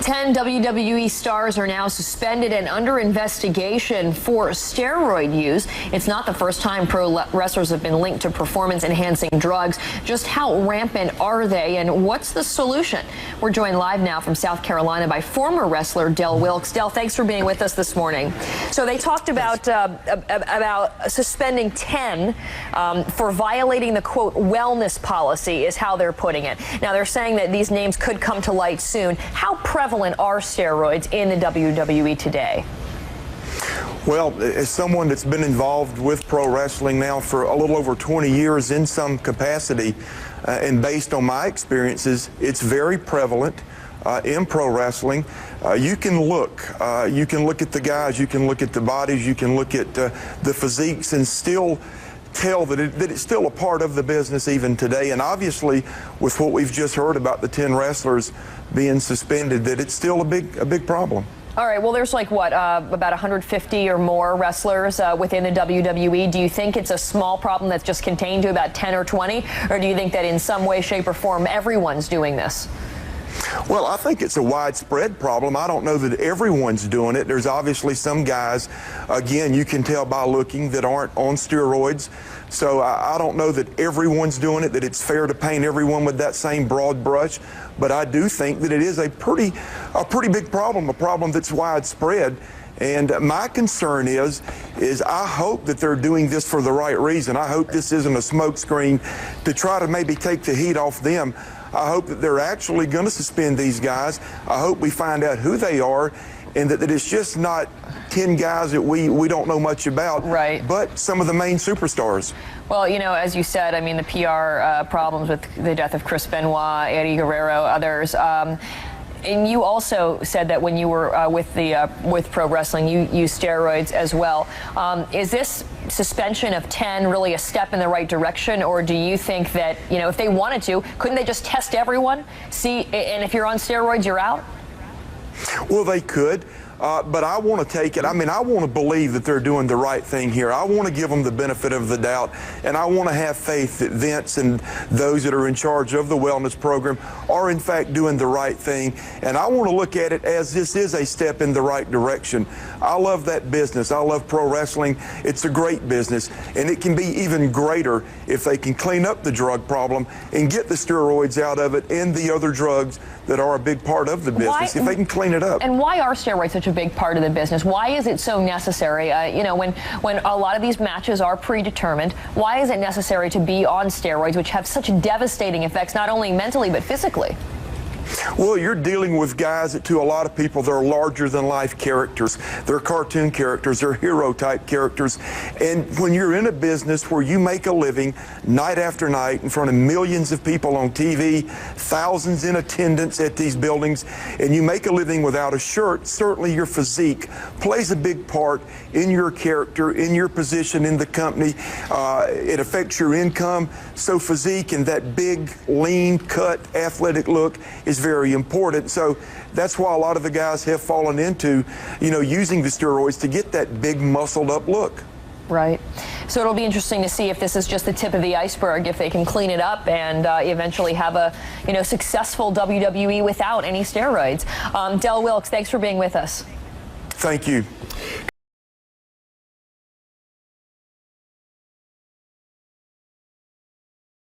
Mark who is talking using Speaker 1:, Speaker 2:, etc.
Speaker 1: 10 WWE stars are now suspended and under investigation for steroid use. It's not the first time pro wrestlers have been linked to performance-enhancing drugs. Just how rampant are they, and what's the solution? We're joined live now from South Carolina by former wrestler Del Wilkes. Del, thanks for being with us this morning. So they talked about suspending 10 for violating the, quote, wellness policy is how they're putting it. Now, they're saying that these names could come to light soon. How prevalent are steroids in the WWE today?
Speaker 2: Well, as someone that's been involved with pro wrestling now for a little over 20 years in some capacity, and based on my experiences, it's very prevalent in pro wrestling. You can look at the guys, you can look at the bodies, you can look at the physiques and still tell that it's still a part of the business even today. And obviously, with what we've just heard about the 10 wrestlers being suspended, that it's still a big problem.
Speaker 1: All right, well, there's like, what, about 150 or more wrestlers within the WWE. Do you think it's a small problem that's just contained to about 10 or 20? Or do you think that in some way, shape, or form, everyone's doing this?
Speaker 2: Well, I think it's a widespread problem. I don't know that everyone's doing it. There's obviously some guys, again, you can tell by looking, that aren't on steroids. So I don't know that everyone's doing it, that it's fair to paint everyone with that same broad brush. But I do think that it is a pretty big problem, a problem that's widespread. And my concern is I hope that they're doing this for the right reason. I hope this isn't a smokescreen to try to maybe take the heat off them. I hope that they're actually going to suspend these guys. I hope we find out who they are, and that it's just not 10 guys that we don't know much about,
Speaker 1: right,
Speaker 2: but some of the main superstars.
Speaker 1: Well, you know, as you said, I mean, the PR problems with the death of Chris Benoit, Eddie Guerrero, others. And you also said that when you were with pro wrestling, you used steroids as well. Is this suspension of 10 really a step in the right direction, or do you think that, you know, if they wanted to, couldn't they just test everyone, see, and if you're on steroids, you're out?
Speaker 2: Well, they could. But I want to take it. I mean, I want to believe that they're doing the right thing here. I want to give them the benefit of the doubt, and I want to have faith that Vince and those that are in charge of the wellness program are in fact doing the right thing. And I want to look at it as this is a step in the right direction. I love that business. I love pro wrestling. It's a great business, and it can be even greater if they can clean up the drug problem and get the steroids out of it and the other drugs that are a big part of the business, if they can clean it up.
Speaker 1: And why are steroids such a big part of the business? Why is it so necessary? You know, when a lot of these matches are predetermined, why is it necessary to be on steroids, which have such devastating effects, not only mentally, but physically?
Speaker 2: Well, you're dealing with guys that to a lot of people, they're larger-than-life characters. They're cartoon characters. They're hero-type characters. And when you're in a business where you make a living night after night in front of millions of people on TV, thousands in attendance at these buildings, and you make a living without a shirt, certainly your physique plays a big part in your character, in your position in the company. It affects your income. So physique and that big, lean, cut, athletic look is very important. So that's why a lot of the guys have fallen into, you know, using the steroids to get that big muscled up look.
Speaker 1: Right. So it'll be interesting to see if this is just the tip of the iceberg, if they can clean it up and eventually have a, you know, successful WWE without any steroids. Del Wilkes, thanks for being with us.
Speaker 2: Thank you.